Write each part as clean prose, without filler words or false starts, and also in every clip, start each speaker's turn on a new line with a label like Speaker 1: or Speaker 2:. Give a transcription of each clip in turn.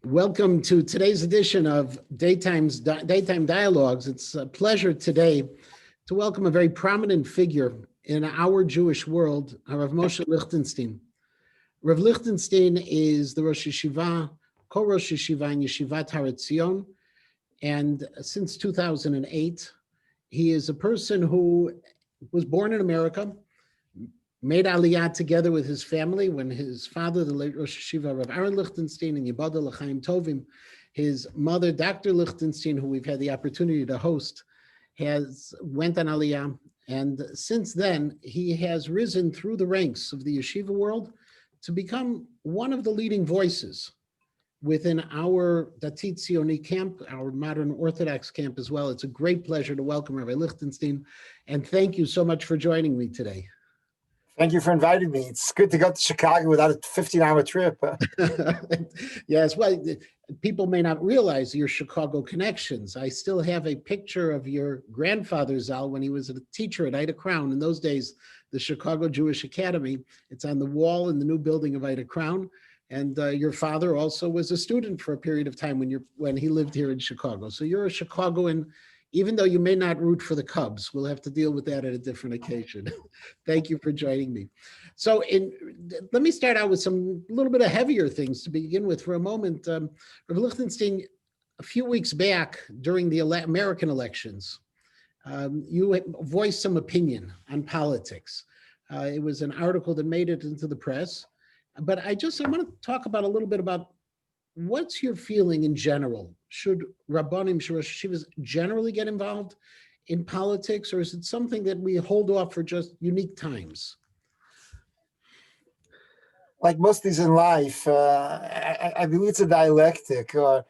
Speaker 1: Welcome to today's edition of Daytime Dialogues. It's a pleasure today to welcome a very prominent figure in our Jewish world, Rav Mosheh Lichtenstein. Rav Lichtenstein is the Rosh Yeshiva, co-Rosh Yeshiva in Yeshivat Har Etzion, and since 2008, he is a person who was born in America, made Aliyah together with his family when his father, the late Rosh Yeshiva, Rav Aaron Lichtenstein, and Yibada L'chaim Tovim, his mother, Dr. Lichtenstein, who we've had the opportunity to host, went on Aliyah. And since then, he has risen through the ranks of the yeshiva world to become one of the leading voices within our Datit Zioni camp, our modern Orthodox camp as well. It's a great pleasure to welcome Rabbi Lichtenstein, and thank you so much for joining me today.
Speaker 2: Thank you for inviting me. It's good to go to Chicago without a 15-hour trip.
Speaker 1: Yes, well, people may not realize your Chicago connections. I still have a picture of your grandfather, Zal, when he was a teacher at Ida Crown. In those days, the Chicago Jewish Academy. It's on the wall in the new building of Ida Crown. And your father also was a student for a period of time when he lived here in Chicago. So you're a Chicagoan. Even though you may not root for the Cubs, we'll have to deal with that at a different occasion. Thank you for joining me. So let me start out with a little bit of heavier things to begin with for a moment. Rav Lichtenstein, a few weeks back during the American elections, you voiced some opinion on politics. It was an article that made it into the press. But I want to talk about a little bit about what's your feeling in general? Should Rabbanim, should Rosh Yeshivas generally get involved in politics, or is it something that we hold off for just unique times?
Speaker 2: Like most things in life, I believe it's a dialectic. One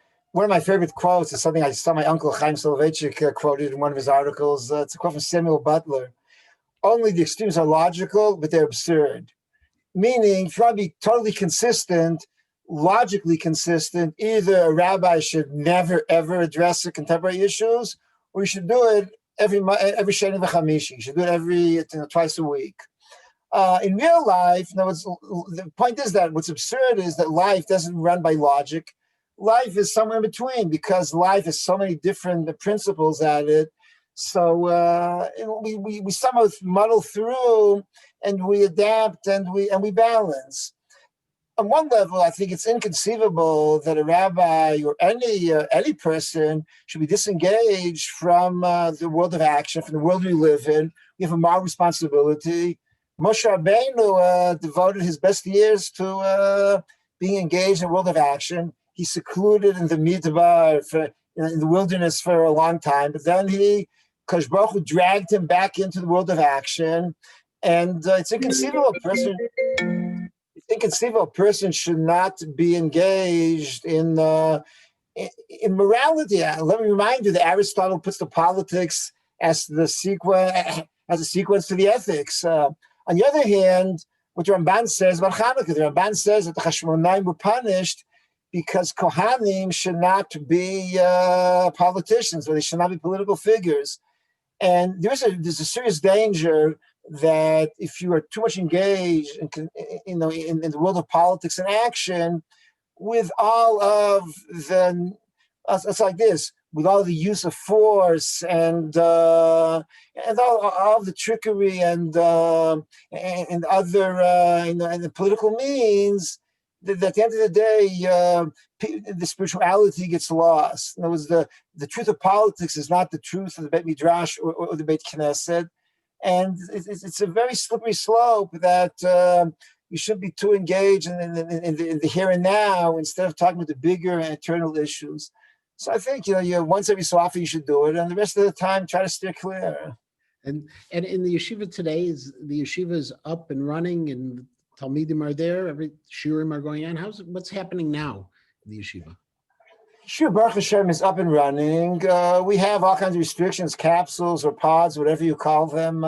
Speaker 2: of my favorite quotes is something I saw my uncle Chaim Soloveitchik quoted in one of his articles. It's a quote from Samuel Butler. Only the extremes are logical, but they're absurd. Meaning, if you want to be totally consistent, logically consistent, either a rabbi should never ever address the contemporary issues, or you should do it every Sheni v'Chamishi. You should do it twice a week. In real life, the point is that what's absurd is that life doesn't run by logic. Life is somewhere in between, because life has so many different principles at it. So we somehow muddle through, and we adapt, and we balance. On one level, I think it's inconceivable that a rabbi or any person should be disengaged from the world of action, from the world we live in. We have a moral responsibility. Moshe Rabbeinu devoted his best years to being engaged in the world of action. He secluded in the Midbar, in the wilderness for a long time, but then Kosh Baruch Hu dragged him back into the world of action. And it's inconceivable a person should not be engaged in morality. Let me remind you that Aristotle puts the politics as a sequence to the ethics. On the other hand, what the Ramban says about Hanukkah, the Ramban says that the Hashmonaim were punished because Kohanim should not be politicians, or they should not be political figures. And there's a serious danger that if you are too much engaged in the world of politics and action, with all of it's like this, with all the use of force and all of the trickery and other and the political means, that at the end of the day, the spirituality gets lost. In other words, the truth of politics is not the truth of the Beit Midrash or the Beit Knesset. And it's a very slippery slope that you should be too engaged in the here and now instead of talking about the bigger and eternal issues. So I think once every so often you should do it, and the rest of the time try to steer clear.
Speaker 1: And in the yeshiva today, the yeshiva is up and running, and Talmidim are there. Every shiurim are going on. What's happening now in the yeshiva?
Speaker 2: Sure, Baruch Hashem is up and running. We have all kinds of restrictions, capsules or pods, whatever you call them,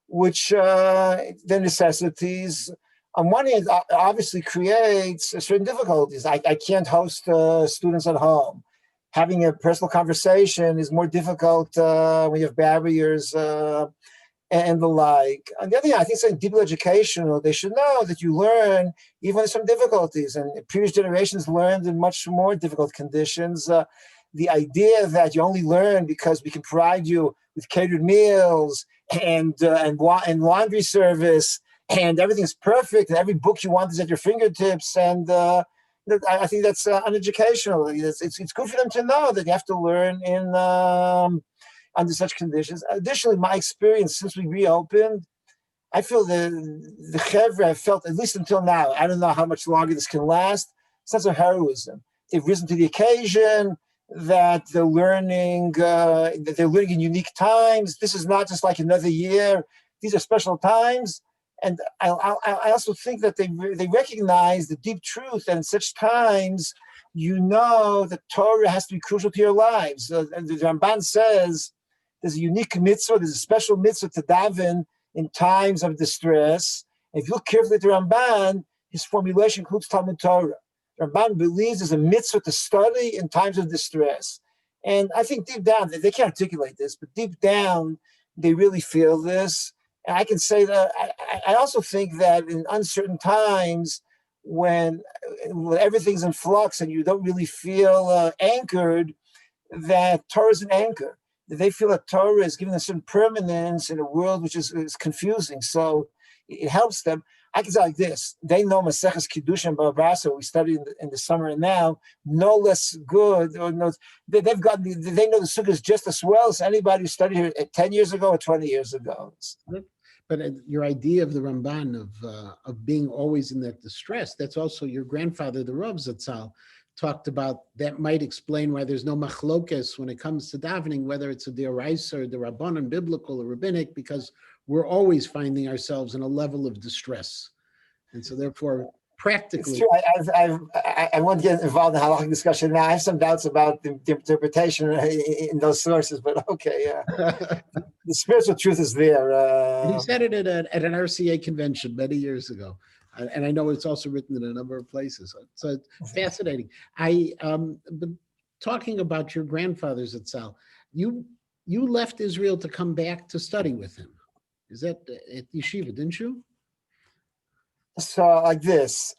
Speaker 2: which the necessities, on one hand, obviously creates certain difficulties. I can't host students at home. Having a personal conversation is more difficult when you have barriers. and the like. On the other hand, I think something deeply educational. They should know that you learn even with some difficulties, and previous generations learned in much more difficult conditions. The idea that you only learn because we can provide you with catered meals and laundry service and everything's perfect and every book you want is at your fingertips, and I think that's uneducational. It's good for them to know that you have to learn in under such conditions. Additionally, my experience since we reopened, I feel the Chevra have felt, at least until now, I don't know how much longer this can last, sense of heroism. They've risen to the occasion, that they're learning in unique times. This is not just like another year. These are special times. And I also think that they recognize the deep truth that in such times, you know that Torah has to be crucial to your lives. And the Ramban says there's a unique mitzvah, there's a special mitzvah to daven in times of distress. And if you look carefully at the Ramban, his formulation includes Talmud Torah. The Ramban believes there's a mitzvah to study in times of distress. And I think deep down, they can't articulate this, but deep down, they really feel this. And I can say that I also think that in uncertain times, when everything's in flux and you don't really feel anchored, that Torah is an anchor. That they feel that Torah is giving them some permanence in a world which is confusing. So it helps them. I can say like this: they know Maseches Kiddush and Bava Basra, we studied in the summer and now, no less good, or no, they know the sukkahs just as well as anybody who studied here 10 years ago or 20 years ago.
Speaker 1: But your idea of the Ramban of being always in that distress, that's also your grandfather, the Rav Zatzal, talked about. That might explain why there's no machlokes when it comes to davening, whether it's a deoraisa or the Rabbanon, biblical or rabbinic, because we're always finding ourselves in a level of distress. And so therefore, practically.
Speaker 2: It's true. I won't get involved in a halakhic discussion now. I have some doubts about the interpretation in those sources, but okay, yeah. The spiritual truth is there.
Speaker 1: He said it at an RCA convention many years ago. And I know it's also written in a number of places. So it's fascinating. But talking about your grandfather's Zatzal, you left Israel to come back to study with him. Is that at yeshiva, didn't you?
Speaker 2: So like this,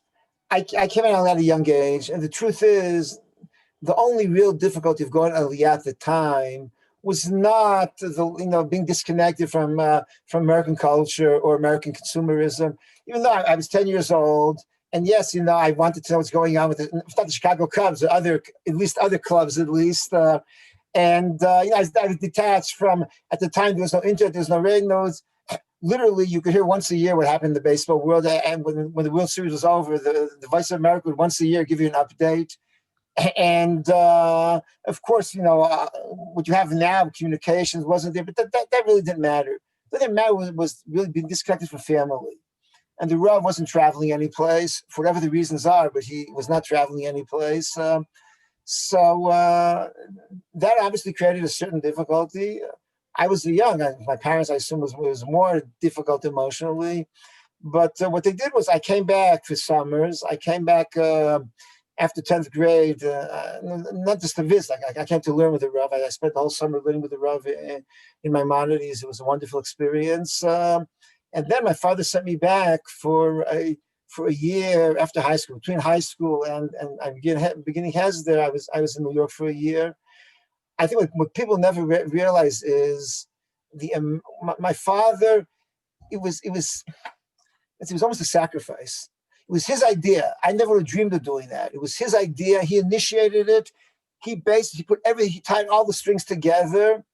Speaker 2: I came out at a young age, and the truth is, the only real difficulty of going to Aliyah at the time was not being disconnected from American culture or American consumerism. Even though I was 10 years old, and yes, I wanted to know what's going on with not the Chicago Cubs, or other clubs at least. I was detached from. At the time, there was no internet, there was no radio. Literally, you could hear once a year what happened in the baseball world. And when the World Series was over, the Voice of America would once a year give you an update. And of course, what you have now, communications wasn't there, but that really didn't matter. What didn't matter was really being disconnected from family. And the Rav wasn't traveling any place, for whatever the reasons are, but he was not traveling any place. So that obviously created a certain difficulty. I was young. My parents, I assume, was more difficult emotionally. But what they did was I came back for summers. I came back after 10th grade, not just to visit. I came to learn with the Rav. I spent the whole summer learning with the Rav in Maimonides. It was a wonderful experience. And then my father sent me back for a year after high school. Between high school and beginning Hesder, I was in New York for a year. I think what people never realize is my father. It was almost a sacrifice. It was his idea. I never would have dreamed of doing that. It was his idea. He initiated it. He tied all the strings together.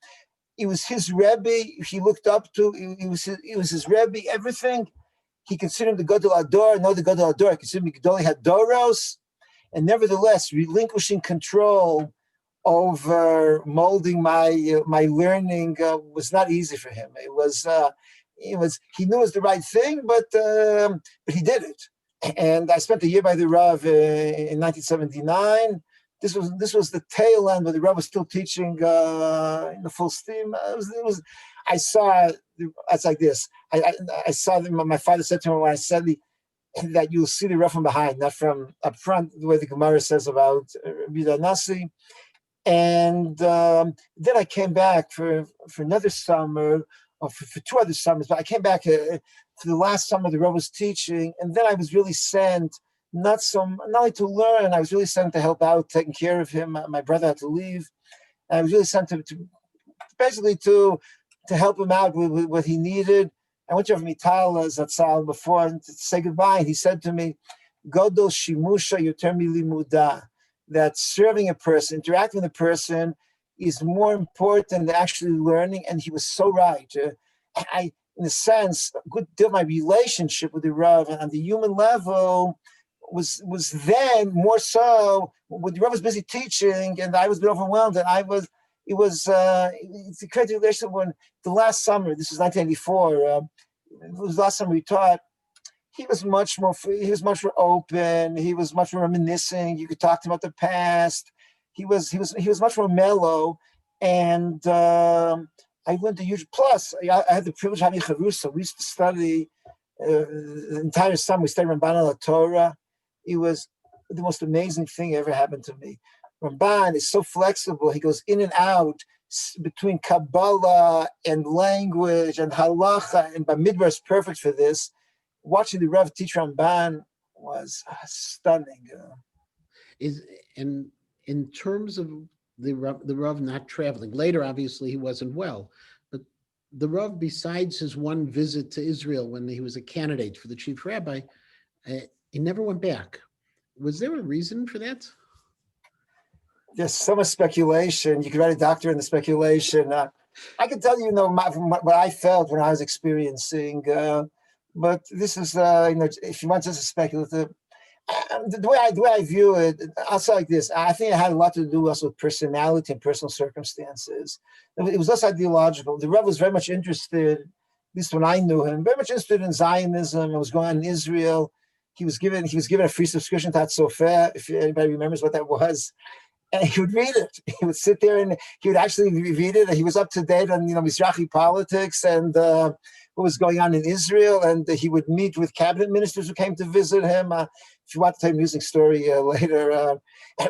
Speaker 2: It was his Rebbe. He looked up to. It was his Rebbe. Everything. He considered him the Gadol Ador. No, the Gadol Ador. He considered him Gadol Hadoros, and nevertheless relinquishing control over molding my learning was not easy for him. It was he knew it was the right thing, but he did it. And I spent a year by the Rav in 1979. This was the tail end where the Rav was still teaching in the full steam. I saw it's like this. I saw them. My father said to me when I said that you'll see the Rav from behind, not from up front, the way the Gemara says about Rabbi Nasi. And then I came back for another summer for 2 other summers, but I came back for the last summer the Rabbi was teaching, and then I was really sent not only to learn, I was really sent to help out, taking care of him. My brother had to leave, and I was really sent to basically to help him out with what he needed. I went to Rav Mital Zatzal before and to say goodbye, and he said to me, Godol Shimusha Yoter Milimuda, that serving a person, interacting with a person is more important than actually learning. And he was so right. In a sense, a good deal of my relationship with the Rav on the human level was then more so when the Rav was busy teaching and I was a bit overwhelmed, and it's a crazy relationship. When the last summer, this was 1984, it was the last summer we taught, he was much more free, he was much more open, he was much more reminiscing. You could talk to him about the past. He was much more mellow, and I learned a huge plus. I had the privilege of having Charusa. We used to study the entire summer. We studied Ramban al Torah. It was the most amazing thing ever happened to me. Ramban is so flexible. He goes in and out between Kabbalah and language and halacha, and Bamidbar is perfect for this. Watching the Rav teach Ramban was stunning.
Speaker 1: And in terms of the Rav not traveling, later obviously he wasn't well, but the Rav, besides his one visit to Israel when he was a candidate for the chief rabbi, he never went back. Was there a reason for that?
Speaker 2: There's so much speculation. You could write a doctorate in the speculation. I can tell you, what I felt when I was experiencing. But this is, if you want just a speculative, the way I view it, I'll say like this. I think it had a lot to do also with personality and personal circumstances. It was less ideological. The Rebbe was very much interested, at least when I knew him, very much interested in Zionism and was going on in Israel. He was given a free subscription to Sofer, if anybody remembers what that was. And he would read it. He would sit there and he would actually read it. And he was up to date on Mizrahi politics and what was going on in Israel. And he would meet with cabinet ministers who came to visit him. If you want to tell a music story later,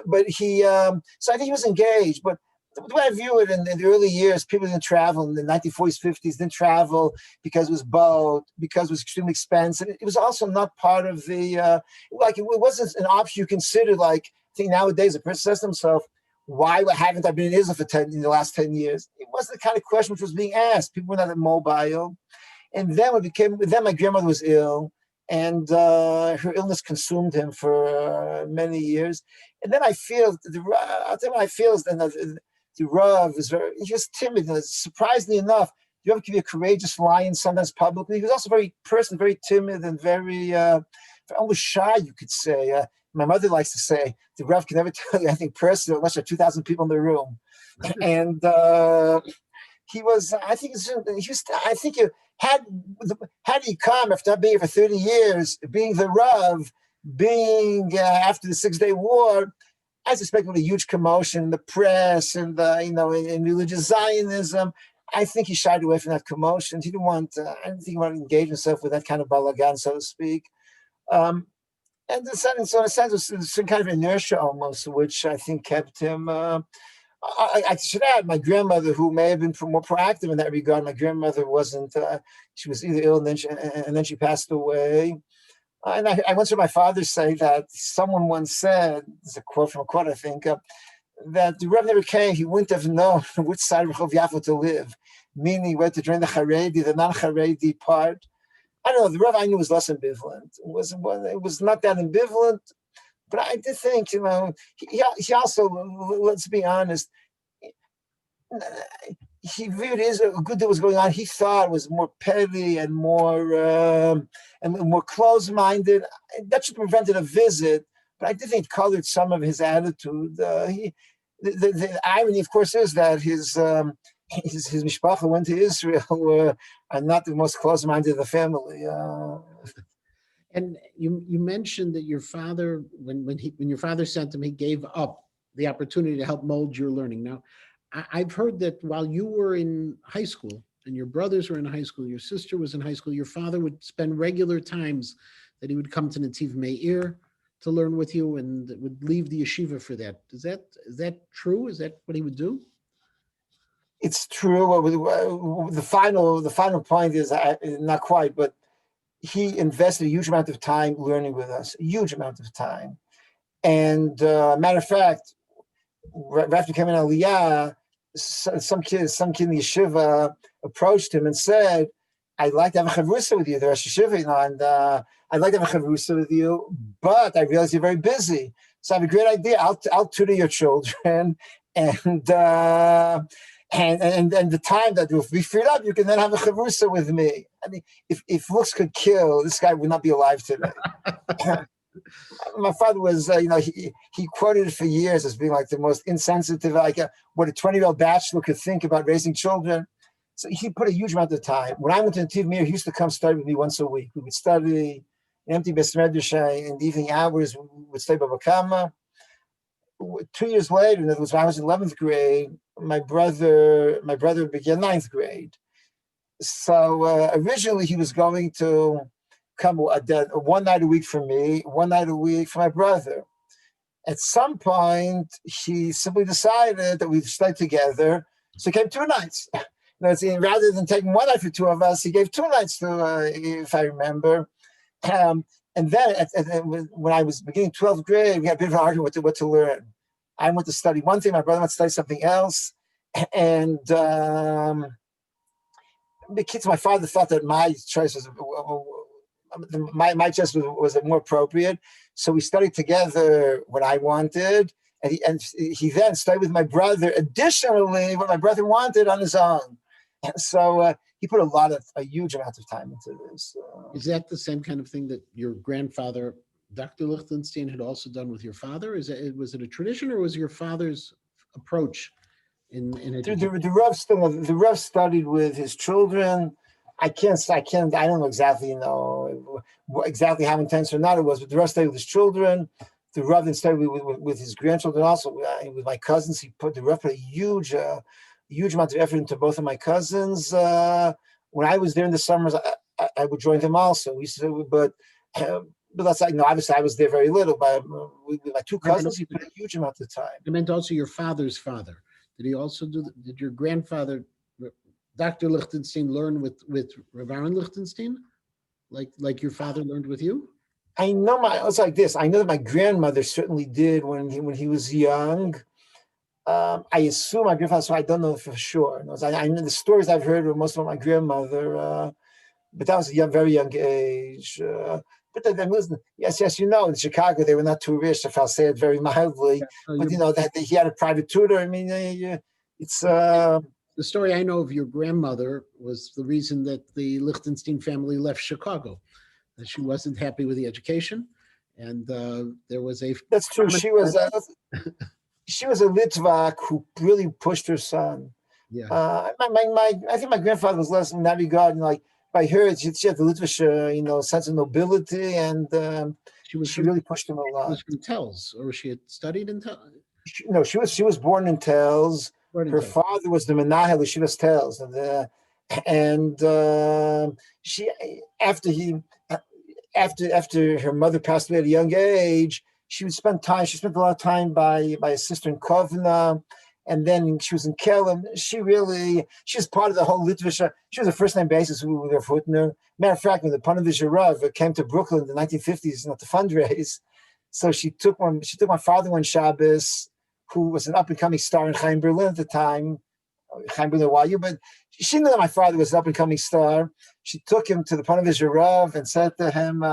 Speaker 2: but so I think he was engaged. But the way I view it, in the early years, people didn't travel in the 1940s, 50s. Didn't travel because it was boat, because it was extremely expensive. It was also not part of the it wasn't an option you considered. Like, I think nowadays a person says to himself, why haven't I been in Israel in the last 10 years? It wasn't the kind of question which was being asked. People were not mobile. And then my grandmother was ill, and her illness consumed him for many years. And then I feel, I'll tell you what I feel is that the Rav he was timid. Surprisingly enough, the Rav could be a courageous lion sometimes publicly. He was also very timid and very almost shy, you could say. My mother likes to say, the Rav can never tell you anything personal unless there are 2,000 people in the room. And he was, I think had he come after not being here for 30 years, being the Rav, being after the 6-Day War, I suspect there would be a huge commotion in the press and in religious Zionism. I think he shied away from that commotion. He didn't want. I didn't think he wanted to engage himself with that kind of balagan, so to speak. And in a sense, there's some kind of inertia almost, which I think kept him. I should add, my grandmother, who may have been more proactive in that regard. My grandmother wasn't. She was either ill and then she passed away. And I once heard my father say that someone once said, it's a quote from a quote, I think, that the Rebbe never came, he wouldn't have known which side of Rehov Yafo to live, meaning whether to join the Haredi, the non-Haredi part. I don't know, the Rebbe I knew was less ambivalent. It was not that ambivalent, but I did think, he also, let's be honest, he viewed a good deal was going on. He thought it was more petty and more close-minded. That should have prevented a visit, but I did think it colored some of his attitude. The irony, of course, is that his mishpacha went to Israel are not the most close-minded of the family.
Speaker 1: And you mentioned that your father, when your father sent him, he gave up the opportunity to help mold your learning. Now, I've heard that while you were in high school and your brothers were in high school, your sister was in high school, your father would spend regular times that he would come to Nativ Meir to learn with you and would leave the yeshiva for that. Is that true? Is that what he would do?
Speaker 2: It's true. The final point is not quite, but he invested a huge amount of time learning with us, a huge amount of time. And matter of fact, right after coming out Aliyah, some kid in the yeshiva approached him and said, "I'd like to have a chavrusa with you, the Rosh Yeshiva, and I'd like to have a chavrusa with you, but I realize you're very busy. So I have a great idea. I'll tutor your children, and the time that will be freed up, you can then have a chavrusa with me." I mean, if looks could kill, this guy would not be alive today. My father was, he quoted it for years as being like the most insensitive, what a 20-year-old bachelor could think about raising children. So he put a huge amount of time. When I went to Nativ Meir, he used to come study with me once a week. We would study in empty Beis Medrash in the evening hours. We would study Baba Kama. 2 years later, in other words, when I was in 11th grade, my brother began 9th grade. So originally he was going to come one night a week for me, one night a week for my brother. At some point, he simply decided that we'd stay together, so he came 2 nights. Rather than taking one night for 2 of us, he gave 2 nights to, if I remember. And then when I was beginning 12th grade, we had a bit of an argument what to learn. I went to study one thing, my brother went to study something else. And the kids, my father thought that my choice was more appropriate. So we studied together what I wanted. And he then studied with my brother, additionally, what my brother wanted on his own. And so he put a huge amount of time into this.
Speaker 1: Is that the same kind of thing that your grandfather, Dr. Lichtenstein, had also done with your father? Was it a tradition, or was your father's approach in education?
Speaker 2: The Rav studied with his children. I don't know exactly how intense or not it was, but the Rav studied with his children. The Rav then studied with his grandchildren also. With my cousins, the Rav put a huge amount of effort into both of my cousins. When I was there in the summers, I would join them also. But that's obviously I was there very little. But with my 2 cousins, he put a huge amount of time.
Speaker 1: I meant also your father's father. Did he also did your grandfather, Dr. Lichtenstein, learn with Rabbi Lichtenstein, like your father learned with you?
Speaker 2: I know it's like this. I know that my grandmother certainly did when he was young. I assume my grandfather, so I don't know for sure. I know the stories I've heard were most of my grandmother, but that was a very young age. But then listen, yes, in Chicago, they were not too rich, if I'll say it very mildly.
Speaker 1: Yeah,
Speaker 2: but that he had a private tutor. I mean, it's
Speaker 1: the story I know of your grandmother was the reason that the Lichtenstein family left Chicago, that she wasn't happy with the education, and there was a.
Speaker 2: That's true. She was a Litvak who really pushed her son.
Speaker 1: Yeah.
Speaker 2: I think my grandfather was less in that regard. By her, she had the Litvish, sense of nobility, and she really pushed him a lot.
Speaker 1: She was from Telz, or she had studied in Telz?
Speaker 2: No, she was born in Telz. Her father was the Menahel Yeshivas Telz, and she after her mother passed away at a young age, she spent a lot of time by a sister in Kovna. And then she was in Kelm. She was part of the whole Litvish. She was a first-name basis with her Futner. Matter of fact, when the Panovich Rav came to Brooklyn in the 1950s, to fundraise, so she took my father one Shabbos, who was an up-and-coming star in Chaim Berlin at the time. Chaim Berlin, why you? But she knew that my father was an up-and-coming star. She took him to the Panovich Rav and said to him,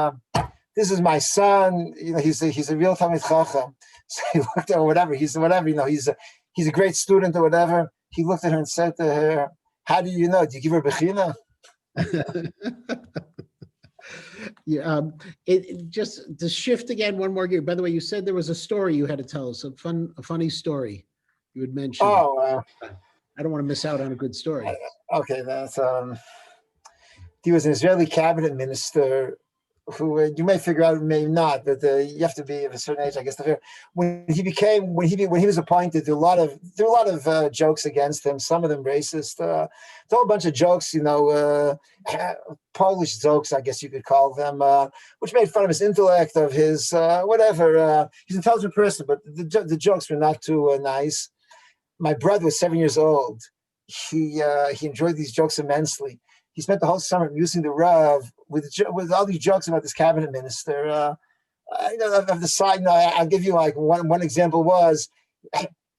Speaker 2: "This is my son. He's a real Talmid Chacham." So he looked at her, whatever. He's a great student or whatever. He looked at her and said to her, "How do you know? Do you give her bechina?"
Speaker 1: Yeah. It just to shift again one more gear. By the way, you said there was a story you had to tell us, a funny story you had mentioned.
Speaker 2: Oh,
Speaker 1: I don't want to miss out on a good story.
Speaker 2: Okay, that's he was an Israeli cabinet minister who you may figure out, may not, but you have to be of a certain age, I guess. When he was appointed, there were a lot of jokes against him. Some of them racist. A whole bunch of jokes, Polish jokes, I guess you could call them, which made fun of his intellect, of his whatever. He's an intelligent person, but the jokes were not too nice. My brother was 7 years old. he enjoyed these jokes immensely. He spent the whole summer amusing the Rav with all these jokes about this cabinet minister. Of the side, I'll give you like one example was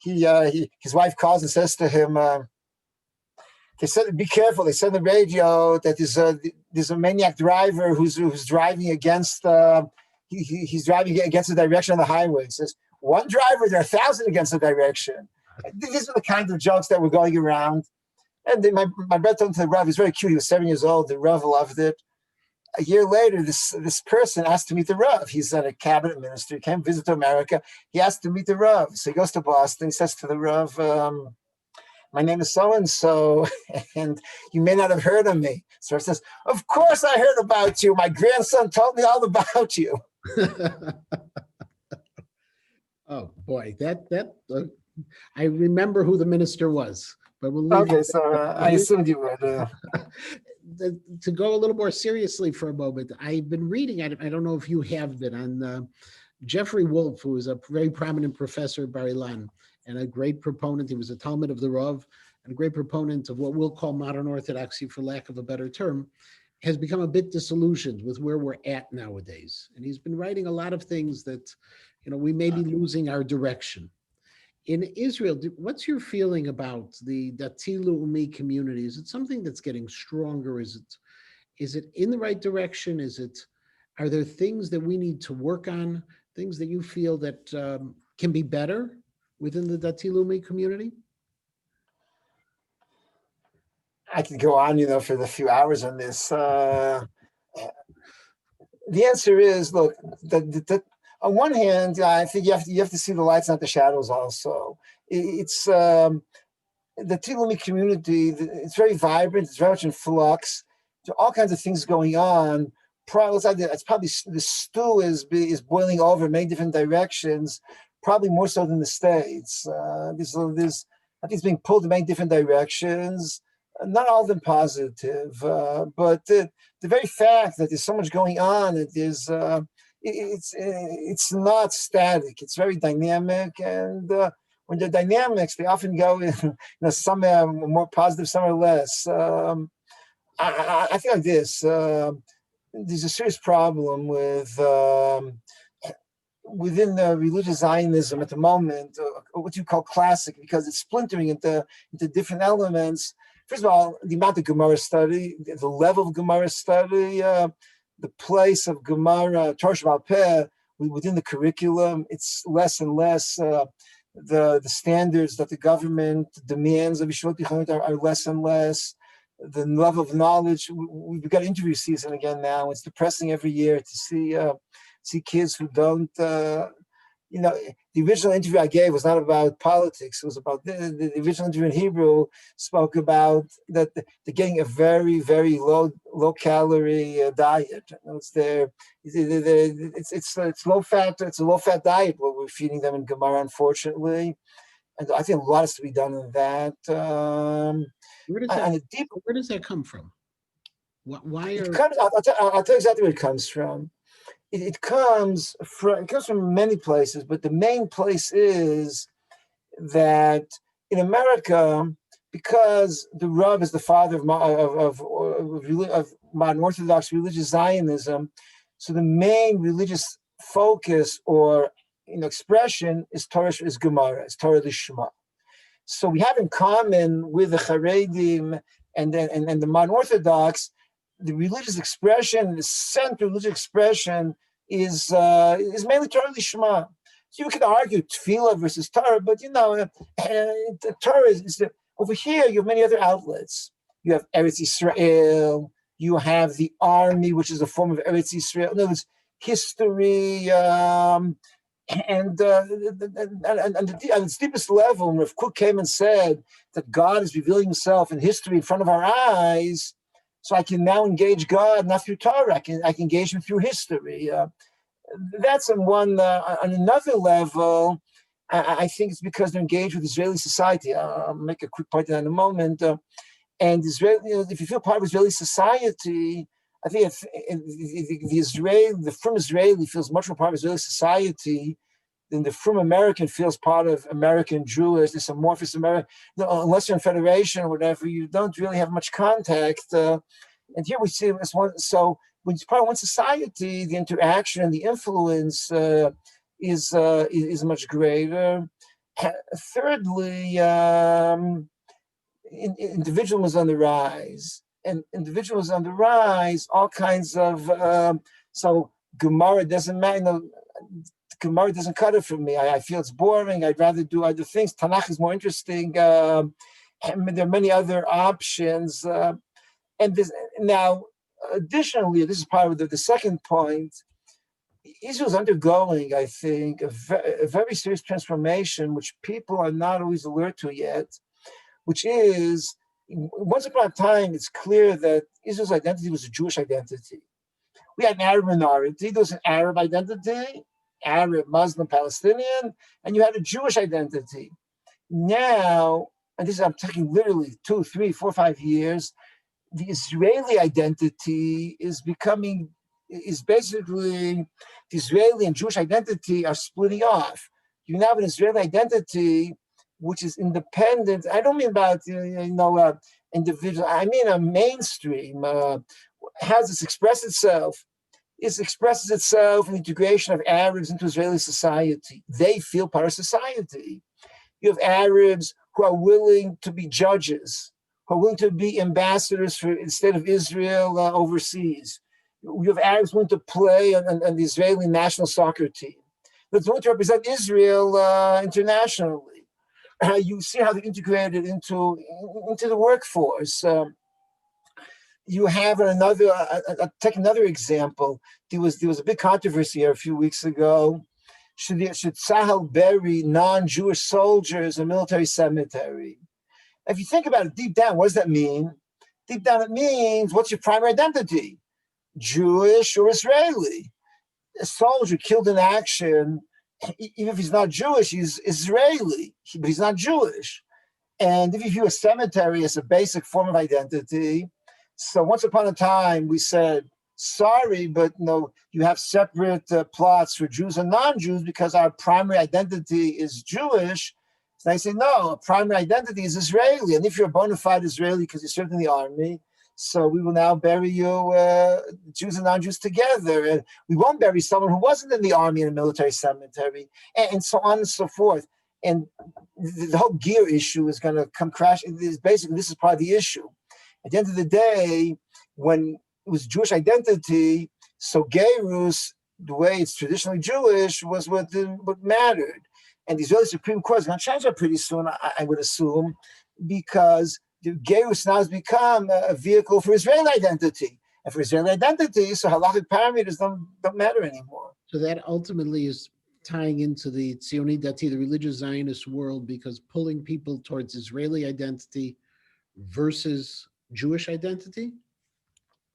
Speaker 2: his wife calls and says to him, they said, "Be careful." They said on the radio that there's a maniac driver who's driving against he's driving against the direction on the highway. He says, "One driver, there are 1,000 against the direction." These are the kinds of jokes that were going around. And then my brother told him to the Rav. He was very cute. He was 7 years old. The Rav loved it. A year later, this person asked to meet the Rav. He's a cabinet minister. He came visit to America. He asked to meet the Rav. So he goes to Boston. He says to the Rav, "My name is so-and-so, and you may not have heard of me." So he says, "Of course I heard about you. My grandson told me all about you."
Speaker 1: Oh boy, I remember who the minister was, but we'll leave
Speaker 2: Okay, so I assumed you would.
Speaker 1: To go a little more seriously for a moment, I've been reading, I don't know if you have been, on Jeffrey Wolf, who is a very prominent professor at Bar Ilan and a great proponent. He was a Talmud of the Rav and a great proponent of what we'll call modern Orthodoxy, for lack of a better term, has become a bit disillusioned with where we're at nowadays. And he's been writing a lot of things that, we may be losing our direction. In Israel, what's your feeling about the Dati Leumi community? Is it something that's getting stronger? Is it in the right direction? Are there things that we need to work on? Things that you feel that can be better within the Dati Leumi community?
Speaker 2: I could go on, for the few hours on this. The answer is, look, on one hand, I think you have to see the lights, not the shadows. Also, it's the Tilumi community. It's very vibrant. It's very much in flux. There are all kinds of things going on. It's probably the stew is boiling over in many different directions. Probably more so than the States. I think it's being pulled in many different directions. Not all of them positive, but the very fact that there's so much going on, it's not static. It's very dynamic, and when they're dynamics, they often go in. Some are more positive, some are less. I feel like this. There's a serious problem within the religious Zionism at the moment, what you call classic, because it's splintering into different elements. First of all, the amount of Gemara study, the level of Gemara study, the place of Gemara, Torah Sheba'al Peh, within the curriculum, it's less and less. The standards that the government demands of Yeshivot Tichonot are less and less. The level of knowledge, we've got interview season again now. It's depressing every year to see kids who don't, the original interview I gave was not about politics. It was about the original interview in Hebrew spoke about that they're getting a very, very low calorie diet. It's low fat. It's a low fat diet what we're feeding them in Gemara, unfortunately. And I think a lot is to be done in that.
Speaker 1: Where does that come from?
Speaker 2: I'll tell you exactly where it comes from. It comes from many places, but the main place is that in America, because the Rav is the father of modern Orthodox religious Zionism, so the main religious focus or expression is Gemara, is Torah Lishma. So we have in common with the Haredim and the modern Orthodox, the religious expression, the central religious expression is mainly Torah Lishma. So you could argue Tefillah versus Torah, but the Torah is over here. You have many other outlets. You have Eretz Yisrael. You have the army, which is a form of Eretz Yisrael. No, it's history. And at its deepest level, Rav Kook came and said that God is revealing himself in history in front of our eyes, so I can now engage God not through Torah, I can engage him through history. That's on another level, I think it's because they're engaged with Israeli society. I'll make a quick point on that in a moment. And Israel, if you feel part of Israeli society, I think the frum Israeli feels much more part of Israeli society then the Frum American feels part of American Jewish, this amorphous American, unless you're in Federation or whatever, you don't really have much contact. And here we see this one. So when it's part of one society, the interaction and the influence is much greater. Thirdly, individualism is on the rise, and individualism is on the rise. All kinds of so Gemara doesn't matter. Gemara doesn't cut it for me. I feel it's boring. I'd rather do other things. Tanakh is more interesting. There are many other options. And this, now, additionally, this is part of the second point. Israel's undergoing, I think, a very serious transformation, which people are not always alert to yet, which is, once upon a time, it's clear that Israel's identity was a Jewish identity. We had an Arab minority. There was an Arab identity, Arab, Muslim, Palestinian, and you had a Jewish identity. Now, and this is, I'm talking literally 2, 3, 4, 5 years, the Israeli identity is basically, the Israeli and Jewish identity are splitting off. You now have an Israeli identity which is independent. I don't mean about, individual, I mean a mainstream. How does this express itself? It expresses itself in the integration of Arabs into Israeli society. They feel part of society. You have Arabs who are willing to be judges, who are willing to be ambassadors for the state of Israel overseas. You have Arabs willing to play on the Israeli national soccer team. But willing to represent Israel internationally. You see how they're integrated into the workforce. You have take another example. There was a big controversy here a few weeks ago. Should Tzahal bury non-Jewish soldiers in a military cemetery? If you think about it deep down, what does that mean? Deep down, it means, what's your primary identity? Jewish or Israeli? A soldier killed in action, even if he's not Jewish, he's Israeli, but he's not Jewish. And if you view a cemetery as a basic form of identity, so once upon a time we said, sorry, but no, you have separate plots for Jews and non-Jews because our primary identity is Jewish. So I say, no, primary identity is Israeli. And if you're a bona fide Israeli because you served in the army, so we will now bury you, Jews and non-Jews together. And we won't bury someone who wasn't in the army in a military cemetery, and so on and so forth. And the whole gear issue is going to come crash. Basically, this is part of the issue. At the end of the day, when it was Jewish identity, so Gerus, the way it's traditionally Jewish, was what mattered. And the Israeli Supreme Court is going to change that pretty soon, I would assume, because the Gerus now has become a vehicle for Israeli identity. And for Israeli identity, so halakhic parameters don't matter anymore.
Speaker 1: So that ultimately is tying into the Tzioni Dati, the religious Zionist world, because pulling people towards Israeli identity versus Jewish identity?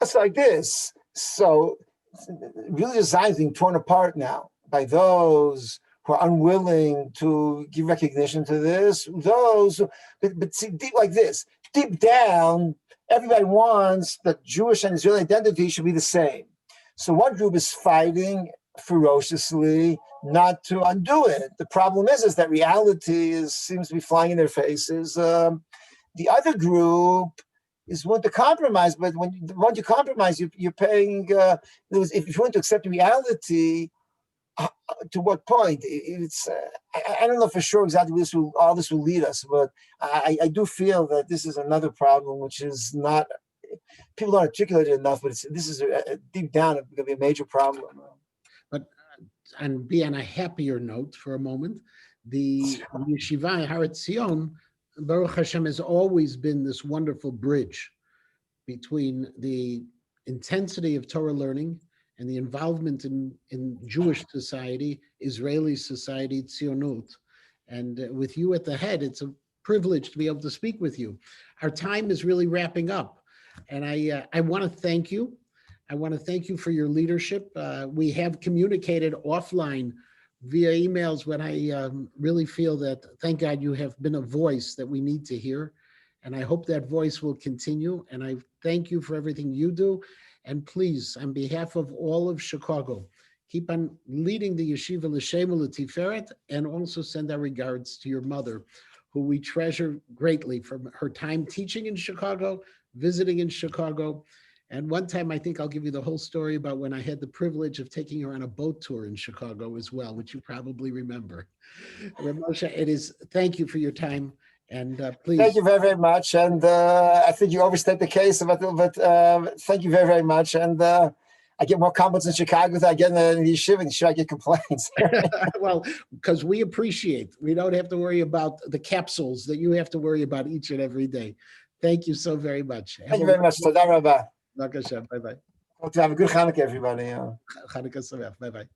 Speaker 2: It's like this. So religious Zionism is being torn apart now by those who are unwilling to give recognition to this. But see, deep down, everybody wants that Jewish and Israeli identity should be the same. So one group is fighting ferociously not to undo it. The problem is that reality seems to be flying in their faces. The other group is willing to compromise, but once you compromise, you're paying. If you want to accept reality, to what point? I don't know for sure exactly where all this will lead us, but I do feel that this is another problem, which is not, people don't articulate it enough, but this is deep down going to be a major problem.
Speaker 1: But and be on a happier note for a moment, the Yeshiva Har Etzion, Baruch Hashem, has always been this wonderful bridge between the intensity of Torah learning and the involvement in Jewish society, Israeli society, Tzionut. And with you at the head, it's a privilege to be able to speak with you. Our time is really wrapping up. And I want to thank you. I want to thank you for your leadership. We have communicated offline via emails when I really feel that, thank God, you have been a voice that we need to hear. And I hope that voice will continue. And I thank you for everything you do. And please, on behalf of all of Chicago, Keep on leading the yeshiva l'shem u'letiferet, and also send our regards to your mother, who we treasure greatly from her time teaching in Chicago, visiting in Chicago. And one time, I think I'll give you the whole story about when I had the privilege of taking her on a boat tour in Chicago as well, which you probably remember. Rabbi Mosheh, thank you for your time. And please.
Speaker 2: Thank you very, very much. And I think you overstate the case a little bit. Thank you very, very much. And I get more compliments in Chicago than I get in the yeshiva. And sure, I get complaints.
Speaker 1: Well, because we don't have to worry about the capsules that you have to worry about each and every day. Thank you so very much.
Speaker 2: Thank you very much. Toda Rabbi.
Speaker 1: Bye-bye.
Speaker 2: Hope to have a good Hanukkah, everybody.
Speaker 1: Hanukkah Sameach. Bye-bye.